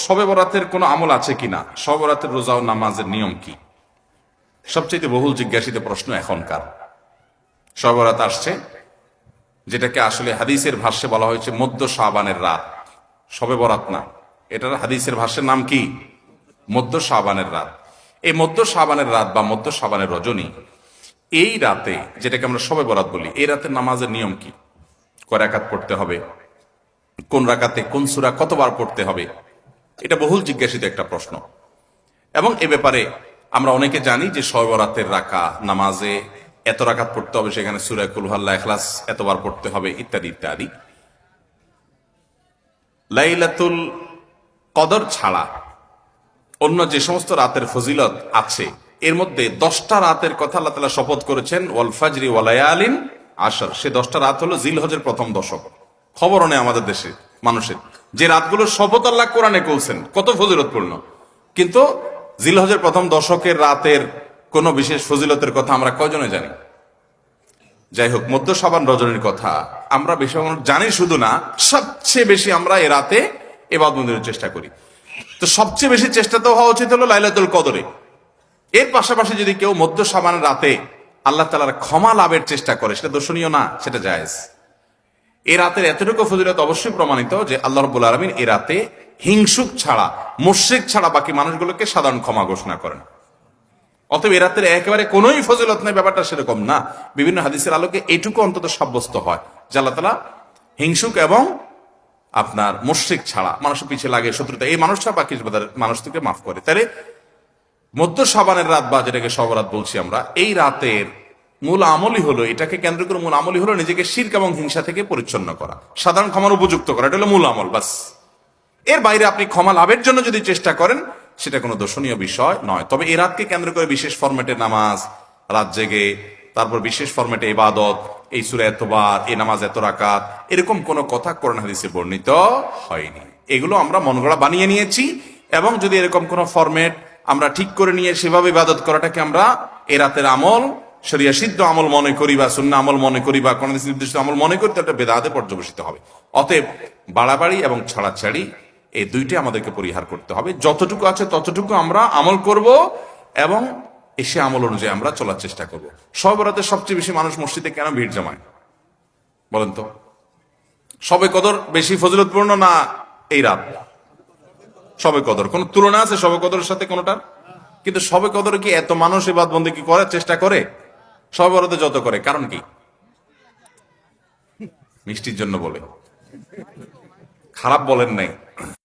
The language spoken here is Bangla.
শবে বরাতের কোনো আমল আছে কিনা, শবে বরাতের রোজা ও নামাজের নিয়ম কি, সবচেয়ে বহুল জিজ্ঞাসিত প্রশ্ন এখনকার। শবে বরাত আসছে, যেটাকে আসলে হাদিসের ভাষ্যে বলা হয়েছে মধ্য শাবানের রাত, শবে বরাত না, এটার হাদিসের ভাষ্যের নাম কি? মধ্য শাবানের রাত। এই মধ্য শাবানের রাত বা মধ্য শাবানের রজনী, এই রাতে যেটাকে আমরা শবে বরাত বলি, এই রাতের নামাজের নিয়ম কি, কয় রাকাত পড়তে হবে, কোন রাকাতে কোন সূরা কতবার পড়তে হবে, এটা বহুল জিজ্ঞাসিত একটা প্রশ্ন। এবং এ ব্যাপারে আমরা অনেকে জানি যে শবে বরাতের নামাজে এত রাকাত পড়তে হবে, সেখানে সূরা কুল হুয়াল্লাহ, ইখলাস এতবার পড়তে হবে, ইত্যাদি ইত্যাদি। লাইলাতুল কদর ছাড়া অন্য যে সমস্ত রাতের ফজিলত আছে, এর মধ্যে 10টা রাতের কথা আল্লাহ তাআলা শপথ করেছেন, ওয়াল ফাজরি ওয়া লায়ালিন আশর। সে 10টা রাত হলো জিলহজের প্রথম দশক। খবর নেই আমাদের দেশে মানুষের, যে রাতগুলোর শপথ আল্লাহ কোরআনে করছেন, কত ফজিলতপূর্ণ, কিন্তু জিলহজের প্রথম দশকের রাতের কোন বিশেষ ফজিলতের কথা আমরা কয়জনে জানি? যাই হোক, মধ্য শাবান রজনীর কথা আমরা বেশি জানি শুধু না, সবচেয়ে বেশি আমরা এ রাতে ইবাদত বন্দেগীর চেষ্টা করি। তো সবচেয়ে বেশি চেষ্টা তো হওয়া উচিত হলো লাইলাতুল কদরে। এর পাশাপাশি যদি কেউ মধ্য শাবানের রাতে আল্লাহ তাআলার ক্ষমা লাভের চেষ্টা করে, সেটা দর্শনীয় না, সেটা জায়েজ। এই রাতের এতটুকু ফজিলত অবশ্যই প্রমাণিত যে আল্লাহ রাব্বুল আলামিন এই রাতে হিংসুক ছাড়া, মুশরিক ছাড়া বাকি মানুষগুলোকে সাধারণ ক্ষমা ঘোষণা করেন। অতএব এ রাতের একেবারে কোনোই ফজিলত নেই, ব্যাপারটা সেরকম না। বিভিন্ন হাদিসের আলোকে এটুকু অন্তত সাব্যস্ত হয় যে আল্লাহ তাআলা হিংসুক এবং আপনার মুশরিক ছাড়া, মানুষের পিছিয়ে লাগে শত্রুতা, এই মানুষটা বাকি মানুষ থেকে মাফ করে। তাহলে মধ্য শাবানের রাত বা যেটাকে শবরাত বলছি আমরা, এই রাতের মূল আমলই হলো, এটাকে কেন্দ্র করে মূল আমলই হলো নিজেকে শিরক এবং হিংসা থেকে পরিচ্ছন্ন করা, সাধারণ ক্ষমার উপযুক্ত করা। এটা হলো মূল আমল, বাস। এর বাইরে আপনি ক্ষমা লাভের জন্য যদি চেষ্টা করেন, সেটা কোনো দর্শনীয় বিষয় নয়। তবে এই রাতকে কেন্দ্র করে বিশেষ ফরম্যাটে নামাজ, রাত জেগে, তারপর বিশেষ ফরম্যাটে ইবাদত, এই সূরা এতবার, এই নামাজ এত রাকাত, এরকম কোনো কথা কোরআন হাদিসে বর্ণিত হয়নি। এগুলো আমরা মনগড়া বানিয়ে নিয়েছি। এবং যদি এরকম কোনো ফরম্যাট আমরা ঠিক করে নিয়ে সেভাবে ইবাদত করাটাকে আমরা এ রাতের আমল, শরিয়া সিদ্ধ আমল মনে করি বা সুন্নাহ আমল মনে করি বা কোন নির্দিষ্ট আমল মনে করি, তো একটা বেদাতে পর্যবেসিত হবে। অতএব বাড়াবাড়ি এবং ছাড়াছাড়ি এই দুইটাই আমাদেরকে পরিহার করতে হবে। যতটুকু আছে ততটুকু আমরা আমল করব এবং এসে আমল অনুযায়ী আমরা চলার চেষ্টা করব। শবে বরাতে সবচেয়ে বেশি মানুষ মসজিদে কেন ভিড় জমায় বলেন তো? শবে কদর বেশি ফজিলতপূর্ণ না এই রাত? শবে কদর কোন তুলনা আছে শবে কদরের সাথে কোনটার? কিন্তু শবে কদরে কি এত মানুষ ইবাদত বন্দেগী করার চেষ্টা করে শবে বরাতে যত করে? কারণ কি? মিষ্টির জন্য বলে, খারাপ বলেন নাই।